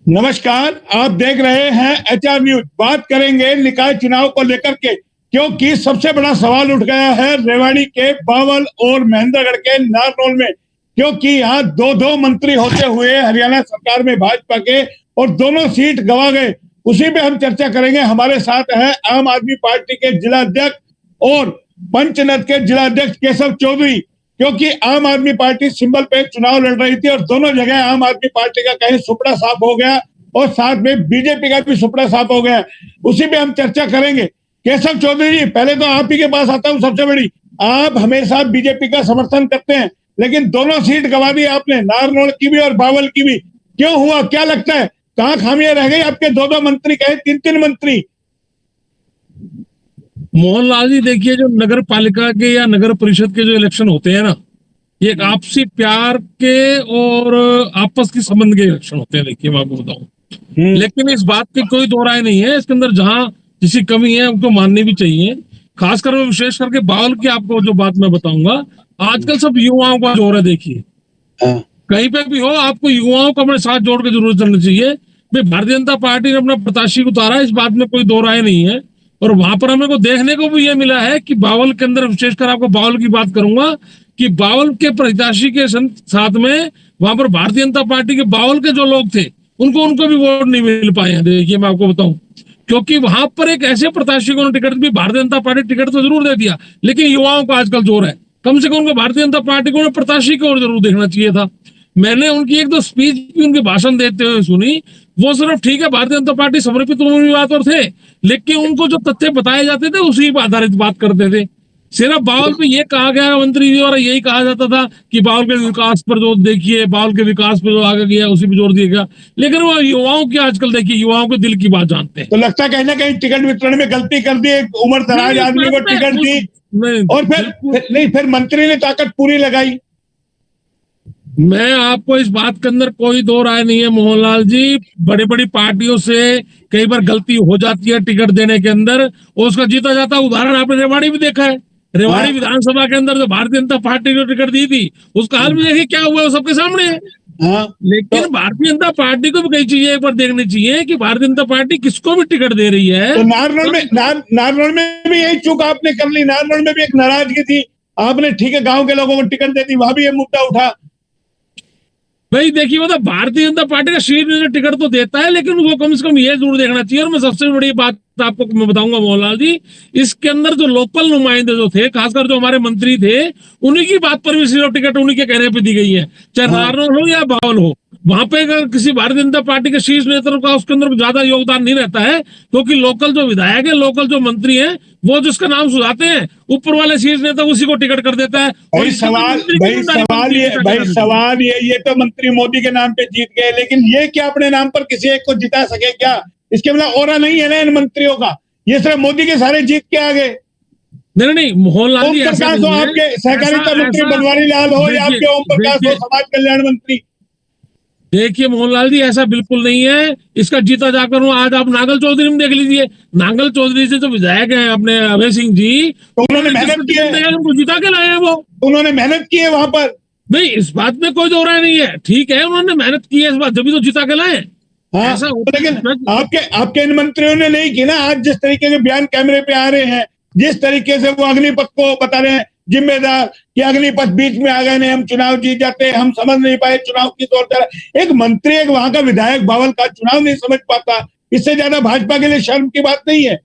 नमस्कार, आप देख रहे हैं एचआर न्यूज। बात करेंगे निकाय चुनाव को लेकर के, क्योंकि सबसे बड़ा सवाल उठ गया है रेवाड़ी के बावल और महेंद्रगढ़ के नारनौल में, क्योंकि यहाँ दो दो मंत्री होते हुए हरियाणा सरकार में भाजपा के और दोनों सीट गंवा गए। उसी पे हम चर्चा करेंगे। हमारे साथ है आम आदमी पार्टी के जिला अध्यक्ष और पंचनद के जिला अध्यक्ष केशव चौधरी, क्योंकि आम आदमी पार्टी सिंबल पे चुनाव लड़ रही थी और दोनों जगह आम आदमी पार्टी का कहीं सुपड़ा साफ हो गया और साथ में बीजेपी का भी सुपड़ा साफ हो गया। उसी पे हम चर्चा करेंगे। केशव चौधरी जी, पहले तो आप ही के पास आता हूँ। सबसे बड़ी, आप हमेशा बीजेपी का समर्थन करते हैं, लेकिन दोनों सीट गंवा दी आपने, नारनौल की भी और बावल की भी। क्यों हुआ, क्या लगता है, कहाँ खामियां रह गई? आपके दो दो मंत्री कहे, तीन तीन मंत्री। मोहनलाल जी, देखिए, जो नगर पालिका के या नगर परिषद के जो इलेक्शन होते हैं ना, ये एक आपसी प्यार के और आपस के संबंध के इलेक्शन होते हैं। देखिए, मैं आपको बताऊं, लेकिन इस बात की कोई दो राय नहीं है। इसके अंदर जहां किसी कमी है उनको माननी भी चाहिए। खासकर मैं विशेष करके बावल की आपको जो बात मैं बताऊंगा, आजकल सब युवाओं का जोर है। देखिए, कहीं पे भी हो, आपको युवाओं को अपने साथ जोड़ के जरूर चलना चाहिए। भाई, भारतीय जनता पार्टी ने अपना प्रत्याशी उतारा, इस बात में कोई दो राय नहीं है। और वहां पर हमें को देखने को भी ये मिला है कि बावल के अंदर, विशेषकर आपको बावल की बात करूंगा, कि बावल के प्रत्याशी के साथ में वहां पर भारतीय जनता पार्टी के बावल के जो लोग थे, उनको भी वोट नहीं मिल पाए हैं। देखिए, मैं आपको बताऊं, क्योंकि वहां पर एक ऐसे प्रत्याशी को टिकट भी, भारतीय जनता पार्टी टिकट तो जरूर दे दिया, लेकिन युवाओं का आजकल जोर है। कम से कम उनको भारतीय जनता पार्टी को प्रत्याशी की ओर जरूर देखना चाहिए था। मैंने उनकी एक दो स्पीच भी उनके भाषण देते हुए सुनी। वो सिर्फ, ठीक है, भारतीय जनता पार्टी समर्पित उम्मीदवार तो थे, लेकिन उनको जो तथ्य बताए जाते थे उसी पर आधारित बात करते थे। सिर्फ बावल पे ये कहा गया, मंत्री जी द्वारा यही कहा जाता था कि बावल के विकास पर जोर देखिए, बावल के विकास पर जो आगे गया उसी पर जोर दिया गया। लेकिन वो युवाओं की, आजकल देखिए, युवाओं के दिल की बात जानते हैं। तो लगता है कहीं ना कहीं टिकट वितरण में गलती कर दी, एक उम्र दराज आदमी को टिकट दी और फिर मंत्री ने ताकत पूरी लगाई। मैं आपको इस बात के अंदर कोई दो राय नहीं है मोहनलाल जी। बड़ी बड़ी पार्टियों से कई बार गलती हो जाती है टिकट देने के अंदर, और उसका जीता जाता उदाहरण आपने रेवाड़ी भी देखा है। रेवाड़ी विधानसभा के अंदर जो भारतीय जनता पार्टी को टिकट दी थी, उसका हाल भी देखिए क्या हुआ, वो सबके सामने है। लेकिन भारतीय जनता पार्टी को भी कई चीजें एक बार देखनी चाहिए कि भारतीय जनता पार्टी किसको भी टिकट दे रही है। तो नारनौल में भी यही चूक आपने कर ली। नारनौल में भी एक नाराजगी थी, आपने ठीक है गांव के लोगों को टिकट दे दी, वहां भी ये मुद्दा उठा। भाई देखिए, मतलब भारतीय जनता पार्टी का शीर्ष में टिकट तो देता है, लेकिन वो कम से कम ये जरूर देखना चाहिए। और मैं सबसे बड़ी बात आपको मैं बताऊंगा मोहनलाल जी, इसके अंदर जो लोकल नुमाइंदे जो थे, खासकर जो हमारे मंत्री थे, उन्हीं की बात पर भी सिर्फ टिकट उन्हीं के कहने पे दी गई है, चाहे नारनौल हो या बावल हो। वहां पे अगर किसी भारतीय जनता पार्टी के शीर्ष नेतृत्व का उसके अंदर ज्यादा योगदान नहीं रहता है, क्योंकि लोकल जो विधायक है, लोकल जो मंत्री है, वो जिसका नाम सुझाते हैं, ऊपर वाले शीर्ष नेता उसी को टिकट कर देता है। सवाल ये तो मंत्री मोदी के नाम पे जीत गए, लेकिन ये क्या अपने नाम पर किसी एक को जिता सके क्या? इसके मतलब और नहीं है ना इन मंत्रियों का, ये सिर्फ मोदी के सारे जीत के आ गए। नहीं, मोहनलाल जी, ऐसा नहीं है। आपके सहकारिता मंत्री बनवारी लाल हो या आपके ओम प्रकाश हो, समाज कल्याण मंत्री। देखिए मोहनलाल जी, ऐसा बिल्कुल नहीं है। इसका जीता जाकर आज आप नांगल चौधरी में देख लीजिए, नांगल चौधरी से जो विधायक हैं अपने अभय सिंह जी, तो उन्होंने मेहनत की है, उनको जीता के लाए हैं। वो उन्होंने मेहनत की है वहां पर। नहीं, इस बात में कोई दो राय नहीं है। ठीक है, उन्होंने मेहनत की है इस बात, जब तो जीता के लाए। हाँ, लेकिन आपके इन मंत्रियों ने नहीं की ना। आज जिस तरीके के बयान कैमरे पे आ रहे हैं, जिस तरीके से वो अग्निपथ को बता रहे हैं जिम्मेदार, कि अग्निपथ बीच में आ गए नहीं, हम चुनाव जीत जाते, हम समझ नहीं पाए चुनाव की तौर पर। एक मंत्री, एक वहां का विधायक बावल का चुनाव नहीं समझ पाता, इससे ज्यादा भाजपा के लिए शर्म की बात नहीं है।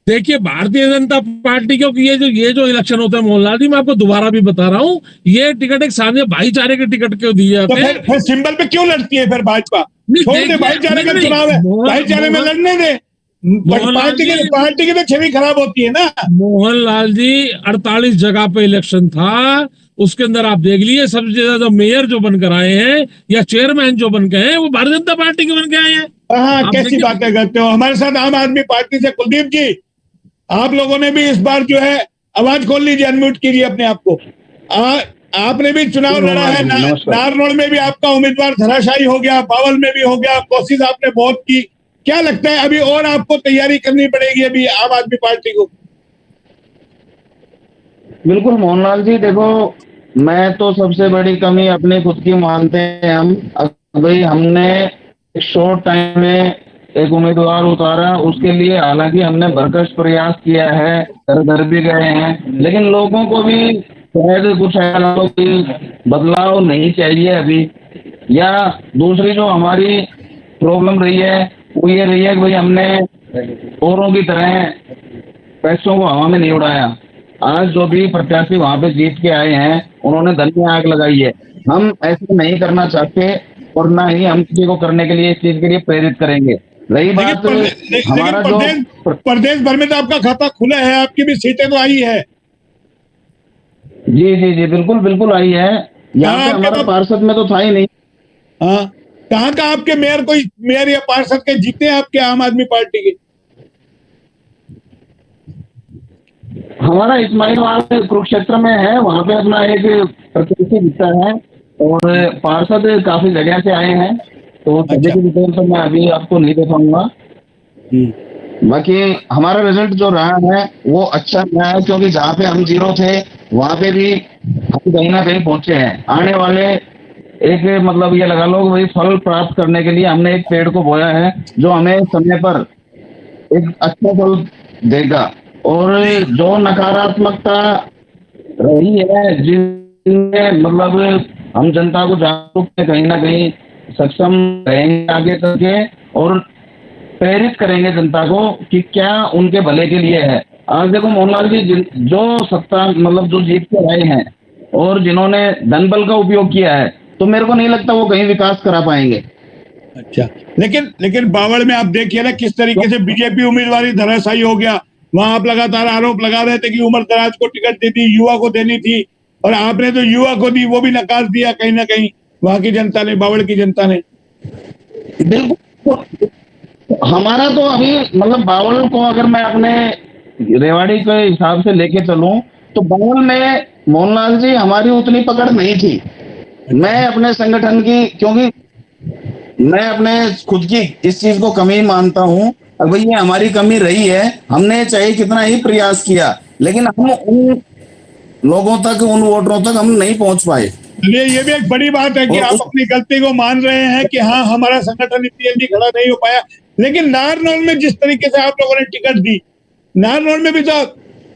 देखिए, भारतीय जनता पार्टी, क्योंकि ये जो इलेक्शन होता है मोहनलाल जी, मैं आपको दोबारा भी बता रहा हूँ, ये टिकट एक साझे भाईचारे के टिकट क्यों दिए जाते हैं। फिर सिंबल पे क्यों लड़ती है फिर भाजपा? छोड़ दे, भाईचारे का चुनाव है, भाईचारे में लड़ने दे। पार्टी की तो छवि खराब होती है ना। मोहनलाल जी, 48 जगह पे इलेक्शन था, उसके अंदर आप देख लीजिए, सबसे ज्यादा मेयर जो बनकर आए हैं या चेयरमैन जो बन गए हैं, वो भारतीय जनता पार्टी के बन के आए हैं। हाँ, कैसी बातें करते हो। हमारे साथ आम आदमी पार्टी से कुलदीप जी, आप लोगों ने भी इस बार जो है आवाज खोल लीजिए, अनम्यूट कीजिए अपने आप को। आपने भी चुनाव लड़ा है, नारनौल में भी आपका उम्मीदवार धराशायी हो गया, बावल में भी हो गया, कोशिश आपने बहुत की। क्या लगता है अभी और आपको तैयारी करनी पड़ेगी अभी आम आदमी पार्टी को? बिल्कुल मोहनलाल जी, देखो, मैं तो सबसे बड़ी कमी अपनी खुद की मानते हैं हम। भाई, हमने शॉर्ट टाइम में एक उम्मीदवार उतारा, उसके लिए हालांकि हमने भरकस प्रयास किया है, घर घर भी गए हैं, लेकिन लोगों को भी शायद कुछ ऐसा कि बदलाव नहीं चाहिए अभी। या दूसरी जो हमारी प्रॉब्लम रही है वो ये रही है कि भाई हमने औरों की तरह पैसों को हवा में नहीं उड़ाया। आज जो भी प्रत्याशी वहां पे जीत के आए हैं उन्होंने धन में आग लगाई है। हम ऐसा नहीं करना चाहते और ना ही हम किसी को करने के लिए इस चीज के लिए प्रेरित करेंगे। रही लेकिन बात हमारा जो प्रदेश भर में तो आपका खाता खुला है, आपकी भी सीटें तो आई है। जी जी जी बिल्कुल बिल्कुल आई है। यहाँ हाँ, पे आपके हमारा पास पार्षद में तो था ही नहीं। हाँ, कहाँ का आपके मेयर, कोई मेयर या पार्षद के जीते हैं आपके आम आदमी पार्टी के? हमारा इस्माइलवाल कुरुक्षेत्र में है, वहाँ पे अपना एक प्रत्याशी जीता है और पार्षद काफी जगह से आए हैं, तो सभी अच्छा। की डिटेल तो मैं अभी आपको नहीं दिखाऊंगा। बाकी हमारा रिजल्ट जो रहा है वो अच्छा रहा है, क्योंकि जहाँ पे हम जीरो थे वहाँ पे भी हम कहीं ना कहीं पहुंचे हैं। आने वाले एक मतलब ये लगा लो कि भाई फल प्राप्त करने के लिए हमने एक पेड़ को बोया है जो हमें समय पर एक अच्छा फल देगा। और जो नकारात्मकता रही है जिनमें मतलब हम जनता को जागरूक कहीं ना कहीं सक्षम रहेंगे आगे करके और प्रेरित करेंगे जनता को कि क्या उनके भले के लिए है। आज देखो मोहनलाल जी, जो सत्ता मतलब जो जीत के आए हैं और जिन्होंने धन बल का उपयोग किया है, तो मेरे को नहीं लगता वो कहीं विकास करा पाएंगे। अच्छा, लेकिन बावड़ में आप देखिए ना किस तरीके से बीजेपी उम्मीदवारी धराशायी हो गया। वहां आप लगातार आरोप लगा रहे थे कि उमर दराज को टिकट दी थी, युवा को देनी थी, और आपने तो युवा को दी, वो भी नकार दिया कहीं ना कहीं वहां की जनता ने, बावड़ की जनता ने। बिल्कुल। हमारा तो अभी मतलब बावल को अगर मैं अपने रेवाड़ी के हिसाब से लेके चलूं तो बावल में मोहनलाल जी हमारी उतनी पकड़ नहीं थी। मैं अपने संगठन की, क्योंकि मैं अपने खुद की इस चीज को कमी मानता हूं, अब ये हमारी कमी रही है। हमने चाहे कितना ही प्रयास किया लेकिन हम उन लोगों तक, उन वोटरों तक हम नहीं पहुंच पाए। ये भी एक बड़ी बात है कि आप अपनी गलती को मान रहे हैं कि हाँ हमारा संगठन इतनी जल्दी खड़ा नहीं हो पाया। लेकिन नारनौल में जिस तरीके से आप लोगों ने टिकट दी, नारनौल में भी तो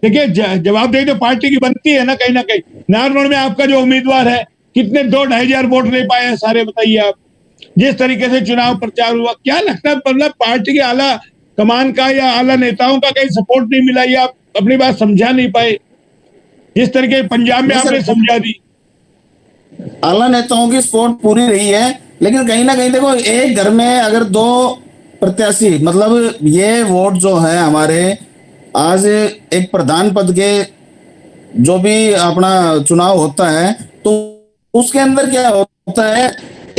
देखिए जवाबदेही तो पार्टी की बनती है ना कहीं। नारनौल में आपका जो उम्मीदवार है कितने 2-2,500 वोट ले पाए हैं सारे, बताइए आप। जिस तरीके से चुनाव प्रचार हुआ, क्या लगता है मतलब पार्टी के आला कमान का या आला नेताओं का कहीं सपोर्ट नहीं मिला, या आप अपनी बात समझा नहीं पाए जिस तरीके पंजाब में आपने समझा दी? आला नेताओं की सपोर्ट पूरी रही है, लेकिन कहीं ना कहीं देखो एक घर में अगर दो प्रत्याशी, मतलब ये वोट जो है हमारे आज एक प्रधान पद के जो भी अपना चुनाव होता है तो उसके अंदर क्या होता है,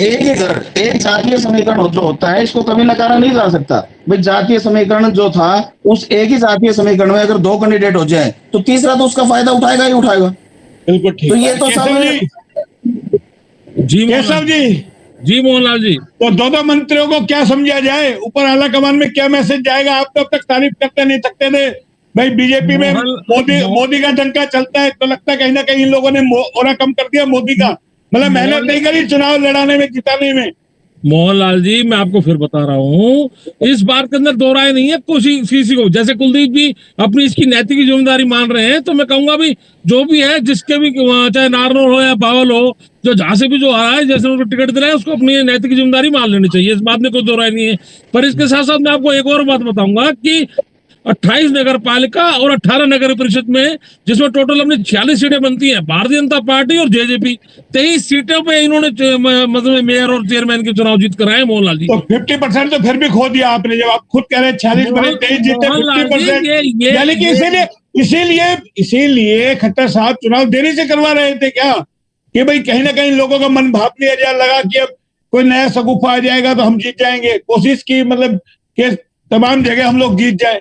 एक ही घर एक जातीय समीकरण जो होता है इसको कभी नकारा नहीं जा सकता। भाई जातीय समीकरण जो था उस एक ही जातीय समीकरण में अगर दो कैंडिडेट हो जाए तो तीसरा तो उसका फायदा उठाएगा ही उठाएगा। बिल्कुल ठीक। तो ये तो सब जी केशव जी मोहनलाल जी, तो दो मंत्रियों को क्या समझा जाए, ऊपर आला कमान में क्या मैसेज जाएगा? आप तो अब तक तारीफ करते नहीं थकते थे भाई, बीजेपी में मोदी का डंका चलता है, तो लगता है कहीं ना कहीं इन लोगों ने ओरा कम कर दिया मोदी का, मतलब मेहनत नहीं करी चुनाव लड़ाने में, जिताने में। मोहनलाल जी मैं आपको फिर बता रहा हूँ, इस बात के अंदर दो राय नहीं है किसी को। जैसे कुलदीप जी अपनी इसकी नैतिक जिम्मेदारी मान रहे हैं, तो मैं कहूंगा भी जो भी है, जिसके भी चाहे नारनौल हो या बावल हो, जो जहां से भी जो आ रहा है, जैसे उनको टिकट दिलाए उसको अपनी नैतिक जिम्मेदारी मान लेनी चाहिए, इस बात में कोई दो राय नहीं है। पर इसके साथ साथ मैं आपको एक और बात बताऊंगा कि 28 नगर पालिका और 18 नगर परिषद में, जिसमें टोटल अपनी 46 सीटें बनती हैं, भारतीय जनता पार्टी और जेजेपी 23 सीटों पे इन्होंने मतलब मेयर और चेयरमैन के चुनाव जीत कराए मोहनलाल जी। तो 50% तो फिर भी खो दिया आपने, जब आप खुद कह रहे हैं 46 बने 23 जीते 50%, यानी कि इसीलिए खट्टर साहब चुनाव देरी से करवा रहे थे क्या, कि भाई कहीं ना कहीं लोगों का मन भाप लिया जाए, लगा कि अब कोई नया सगुफा आ जाएगा तो हम जीत जाएंगे, कोशिश की मतलब कि तमाम जगह हम लोग जीत जाए।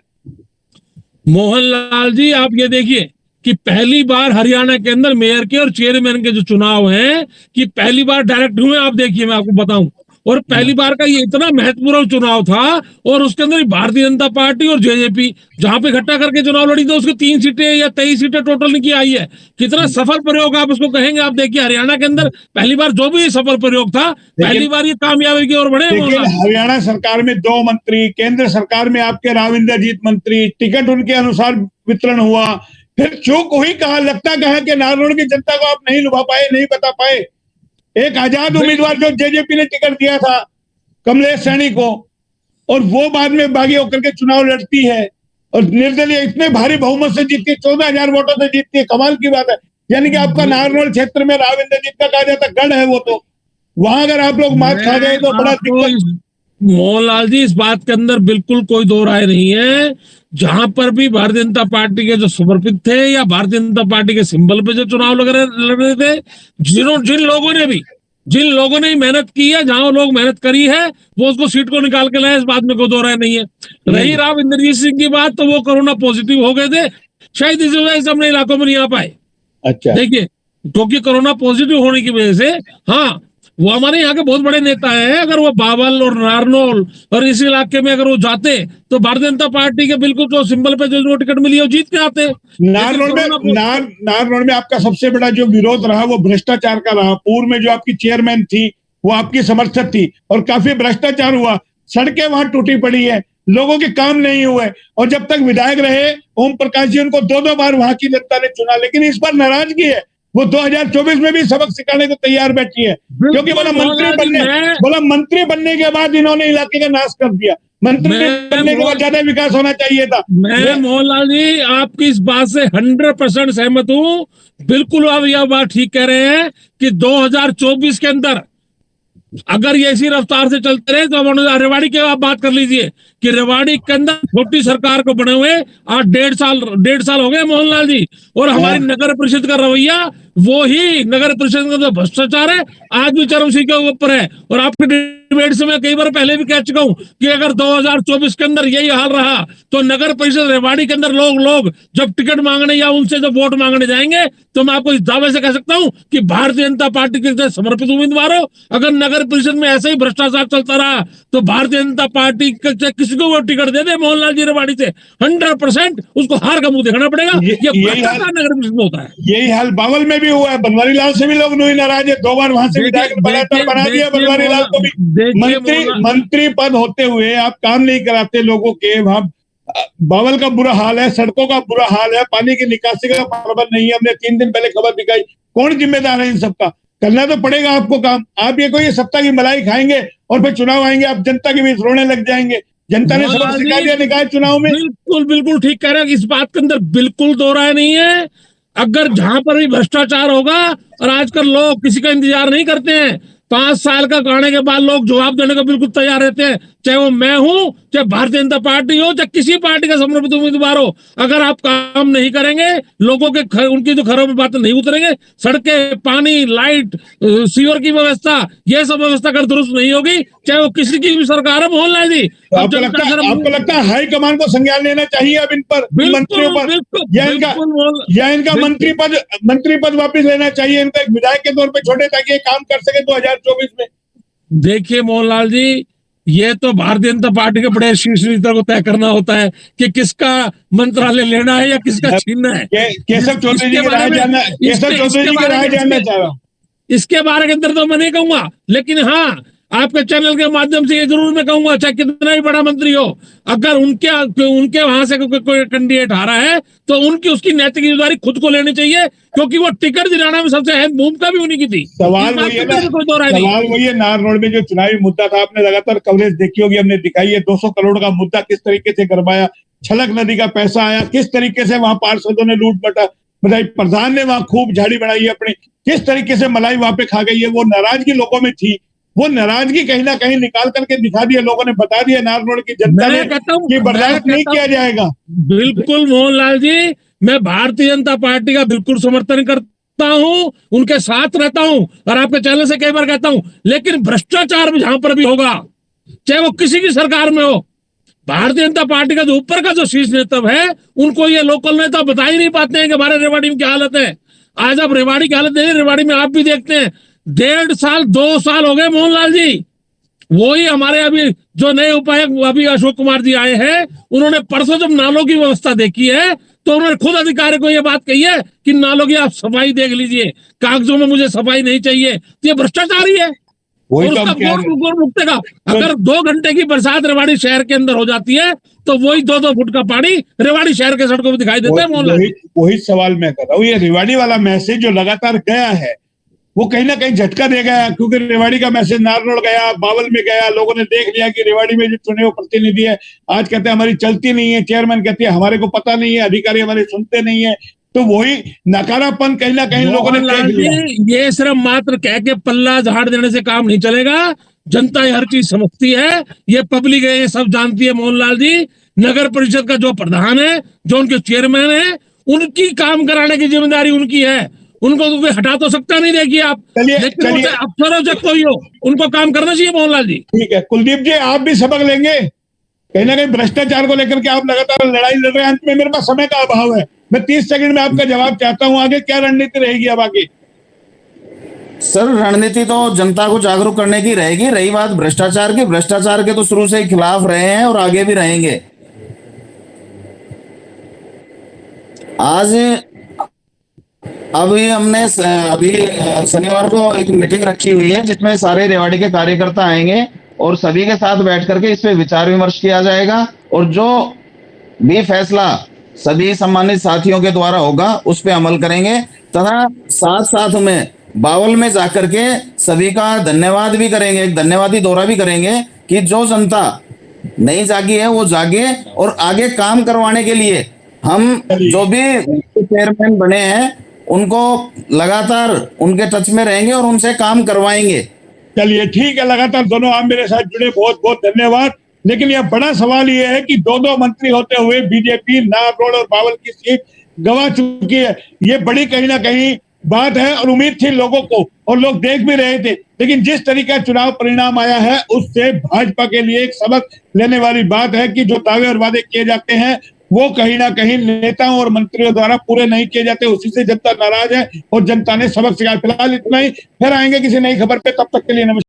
मोहनलाल जी आप ये देखिए कि पहली बार हरियाणा के अंदर मेयर के और चेयरमैन के जो चुनाव हैं कि पहली बार डायरेक्ट हुए, आप देखिए मैं आपको बताऊं, और पहली बार का ये इतना महत्वपूर्ण चुनाव था, और उसके अंदर भारतीय जनता पार्टी और जेजेपी जहां पे इकट्ठा करके चुनाव लड़ी तो उसकी 3 सीटें या 23 सीटें टोटल निकली आई है। कितना सफल प्रयोग आप उसको कहेंगे। आप देखिए हरियाणा के अंदर पहली बार जो भी सफल प्रयोग था, पहली बार ये कामयाबी की ओर बढ़े। लेकिन हरियाणा सरकार में 2 मंत्री, केंद्र सरकार में आपके राव इंद्रजीत मंत्री, टिकट उनके अनुसार वितरण हुआ, फिर चूक हुई कहा, लगता कहा कि नारनौल की जनता को आप नहीं लुभा पाए, नहीं बता पाए। एक आजाद उम्मीदवार जो जेजेपी ने टिकट दिया था कमलेश सैनी को, और वो बाद में बागी होकर के चुनाव लड़ती है और निर्दलीय इतने भारी बहुमत से जीतती, 14,000 वोटों से जीतती है। कमाल की बात है। यानी कि आपका नारनौल क्षेत्र में राव इंद्रजीत का कहा जाता गढ़ है वो, तो वहां अगर आप लोग मात खा गए तो बड़ा दिक्कत। मोहनलाल जी, इस बात के अंदर बिल्कुल कोई दो राय नहीं है। जहां पर भी भारतीय जनता पार्टी के जो समर्पित थे या भारतीय जनता पार्टी के सिंबल पे जो चुनाव लड़ रहे थे, जिन लोगों ने मेहनत की है, जहां लोग मेहनत करी है, वो उसको सीट को निकाल के लाए। इस बात में कोई दो राय नहीं है। रही राव इंद्रजीत सिंह की बात, तो वो कोरोना पॉजिटिव हो गए थे, शायद इस वजह से अपने इलाकों में नहीं आ पाए। अच्छा, देखिए, क्योंकि कोरोना पॉजिटिव होने की वजह से, हाँ, वो हमारे यहाँ के बहुत बड़े नेता हैं। अगर वो बावल और नारनौल और इस इलाके में अगर वो जाते तो भारतीय जनता पार्टी के बिल्कुल जो सिंबल पे जो टिकट मिली है वो जीत के आते। नारनौल में आपका सबसे बड़ा जो विरोध रहा वो भ्रष्टाचार का रहा। पूर्व में जो आपकी चेयरमैन थी वो आपकी समर्थक थी और काफी भ्रष्टाचार हुआ, सड़कें वहां टूटी पड़ी है, लोगों के काम नहीं हुए। और जब तक विधायक रहे ओम प्रकाश जी, उनको 2-2 बार वहां की जनता ने चुना, लेकिन इस बार नाराजगी है। वो 2024 में भी सबक सिखाने को तैयार बैठी है, क्योंकि बोला मंत्री बनने के बाद इन्होंने इलाके का नाश कर दिया। मंत्री बनने के बाद ज्यादा विकास होना चाहिए था। मैं मोहनलाल जी आपकी इस बात से 100% सहमत हूँ। बिल्कुल आप यह बात ठीक कह रहे हैं कि 2024 के अंदर अगर ये इसी रफ्तार से चलते रहे तो रेवाड़ी की आप बात कर लीजिए कि रेवाड़ी के अंदर छोटी सरकार को बने हुए आज 1.5 साल हो गए मोहनलाल जी, और हमारी नगर परिषद का रवैया, वो ही नगर परिषद का जो भ्रष्टाचार है आज भी चरम सीमा के ऊपर है। और आपके डिबेट से मैं कई बार पहले भी कह चुका हूं कि अगर 2024 के अंदर यही हाल रहा तो नगर परिषद रेवाड़ी के अंदर लोग जब टिकट मांगने या उनसे जब वोट मांगने जाएंगे तो मैं आपको इस दावे से कह सकता हूं कि भारतीय जनता पार्टी के समर्पित उम्मीदवार हो, अगर नगर परिषद में ऐसे ही भ्रष्टाचार चलता रहा तो भारतीय जनता पार्टी किसी को वो टिकट दे दे मोहनलाल जी रेवाड़ी से 100% उसको हार का मुंह देखना पड़ेगा। ये भ्रष्टाचार नगर परिषद में होता है। यही हाल बावल में भी हुआ है। बनवारी लाल से भी लोग नहीं नाराज है, 2 बार वहां से विधायक बना दिया बनवारी लाल को भी। मंत्री पद होते हुए आप काम नहीं कराते लोगों के। वहां बावल का बुरा हाल है, सड़कों का बुरा हाल है, पानी की निकासी का प्रबंध नहीं है। हमने 3 दिन पहले खबर दिखाई। कौन जिम्मेदार है इन सबका? करना तो पड़ेगा आपको काम। आप ये कोई सप्ताह की मलाई खाएंगे और फिर चुनाव आएंगे आप जनता के बीच रोने लग जाएंगे। जनता ने सबक सिखा दिया निकाय चुनाव में। बिल्कुल ठीक कह रहे हैं। इस बात के अंदर बिल्कुल दो राय नहीं है। अगर जहां पर भी भ्रष्टाचार होगा, और आजकल लोग किसी का इंतजार नहीं करते हैं, 5 साल का गाने के बाद लोग जवाब देने को बिल्कुल तैयार रहते हैं, चाहे वो मैं हूं, चाहे भारतीय जनता पार्टी हो, चाहे किसी पार्टी का समर्पित उम्मीदवार हो। अगर आप काम नहीं करेंगे, लोगों के उनकी जो घरों में बातें नहीं उतरेंगे, सड़कें, पानी, लाइट, सीवर की व्यवस्था, ये सब व्यवस्था अगर दुरुस्त नहीं होगी, चाहे वो किसी की भी सरकार है मोहनलाल जी। आपको लगता है हाईकमान को संज्ञान लेना चाहिए अब इन पर, मंत्रियों पर, या इनका मंत्री पद वापिस लेना चाहिए, इनका एक विधायक के तौर पर छोड़े ताकि ये काम कर सके 2024 में। देखिए मोहनलाल जी, ये तो भारतीय जनता पार्टी के बड़े शीर्ष नेता को तय करना होता है कि किसका मंत्रालय लेना है या किसका छीनना है। केशव चौधरी जी की राय जानना चाह रहा हूँ। इसके बारे के अंदर तो मैं नहीं कहूंगा, लेकिन हाँ, आपके चैनल के माध्यम से ये जरूर मैं कहूंगा, चाहे कितना ही बड़ा मंत्री हो, अगर उनके वहां से कोई कैंडिडेट आ रहा है तो उनकी उसकी नैतिक जिम्मेदारी खुद को लेनी चाहिए, क्योंकि वो टिकट दिलाना में सबसे अहम भूमिका भी उन्हीं की थी। सवाल वही है नारनौल में जो चुनावी मुद्दा था, आपने लगातार कवरेज देखी होगी, हमने दिखाई है 200 करोड़ का मुद्दा किस तरीके से गरमाया, छलक नदी का पैसा आया, किस तरीके से वहां पार्षदों ने लूट बताई, प्रधान ने वहां खूब झाड़ी बढ़ाई अपनी, किस तरीके से मलाई वहां पे खा गई है। वो नाराजगी लोगों में थी, वो नाराजगी कहीं ना कहीं निकाल करके दिखा दिया लोगों ने, बता दिया नारनौल की जनता ने कि बर्दाश्त नहीं किया जाएगा। बिल्कुल मोहनलाल जी, मैं भारतीय जनता पार्टी का बिल्कुल समर्थन करता हूं, उनके साथ रहता हूं, और आपके चैनल से कई बार कहता हूं, लेकिन भ्रष्टाचार भी जहां पर भी होगा, चाहे वो किसी की सरकार में हो, भारतीय जनता पार्टी का जो ऊपर का जो शीर्ष नेतृत्व है, उनको ये लोकल नेता बता ही नहीं पाते हैं कि हमारे रेवाड़ी में क्या हालत है। आज आप रेवाड़ी की हालत देखिए, रेवाड़ी में आप भी देखते हैं 1.5 साल 2 साल हो गए मोहनलाल जी, वही हमारे अभी जो नए उपायुक्त अभी अशोक कुमार जी आए हैं, उन्होंने परसों जब नालों की व्यवस्था देखी है तो उन्होंने खुद अधिकारी को यह बात कही है कि नालों की आप सफाई देख लीजिए, कागजों में मुझे सफाई नहीं चाहिए। तो ये भ्रष्टाचारी है वही और तो उसका हम कह रहे हैं। गौर मुक्तेगा। अगर 2 घंटे की बरसात रेवाड़ी शहर के अंदर हो जाती है तो वही 2-2 फुट का पानी रेवाड़ी शहर के सड़कों पर दिखाई देता है मोहनलाल वही जी। वही सवाल मैं कर रहा हूँ। ये रेवाड़ी वाला मैसेज जो लगातार गया है वो कहीं ना कहीं झटका दे गया, क्योंकि रेवाड़ी का मैसेज नारनौल गया, बावल में गया, लोगों ने देख लिया कि रेवाड़ी में जो चुने हुए प्रतिनिधि है आज कहते हैं हमारी चलती नहीं है, चेयरमैन कहती है हमारे को पता नहीं है, अधिकारी हमारे सुनते नहीं है। तो वही नकारापन कहीं ना कहीं लोगों ने देख मोहनलाल लिया। जी, ये सिर्फ मात्र कह के पल्ला झाड़ देने से काम नहीं चलेगा। जनता ये हर चीज समझती है, ये पब्लिक है, ये सब जानती है मोहनलाल जी। नगर परिषद का जो प्रधान है, जो उनके चेयरमैन है, उनकी काम कराने की जिम्मेदारी उनकी है। उनको तो कोई हटा तो सकता नहीं, देखिए आप। चलिए लेकिन चलिए, उसे अफसरों से कोई हो, उनको काम करना चाहिए मोहनलाल जी। ठीक है कुलदीप जी, आप भी सबक लेंगे। कहीं ना कहीं भ्रष्टाचार को लेकर के आप लगातार लड़ाई लड़ रहे हैं। अंत में मेरे पास समय का अभाव है, मैं 30 सेकंड में आपका जवाब चाहता हूं। आगे क्या रणनीति रहेगी अब आगे? सर रणनीति तो जनता को जागरूक करने की रहेगी। रही बात भ्रष्टाचार की, भ्रष्टाचार के तो शुरू से ही खिलाफ रहे हैं और आगे भी रहेंगे। आज अभी हमने अभी शनिवार को एक मीटिंग रखी हुई है जिसमें सारे रेवाड़ी के कार्यकर्ता आएंगे और सभी के साथ बैठ करके इस पे विचार विमर्श किया जाएगा और जो भी फैसला सभी सम्मानित साथियों के द्वारा होगा उस पे अमल करेंगे तथा साथ साथ में बावल में जाकर के सभी का धन्यवाद भी करेंगे, एक धन्यवादी दौरा भी करेंगे कि जो जनता नहीं जागी है वो जागे और आगे काम करवाने के लिए हम जो भी चेयरमैन बने हैं उनको लगातार उनके टच में रहेंगे और उनसे काम करवाएंगे। चलिए ठीक है, लगातार दोनों आप मेरे साथ जुड़े, बहुत बहुत धन्यवाद। लेकिन यह बड़ा सवाल यह है कि 2-2 मंत्री होते हुए बीजेपी नारनौल और बावल की सीट गंवा चुकी है। ये बड़ी कहीं ना कहीं बात है और उम्मीद थी लोगों को, और लोग देख भी रहे थे। लेकिन जिस तरीके का चुनाव परिणाम आया है उससे भाजपा के लिए एक सबक लेने वाली बात है कि जो दावे और वादे किए जाते हैं वो कहीं ना कहीं नेताओं और मंत्रियों द्वारा पूरे नहीं किए जाते। उसी से जनता नाराज है और जनता ने सबक सिखाया। फिलहाल इतना ही, फिर आएंगे किसी नई खबर पे, तब तक के लिए नमस्कार।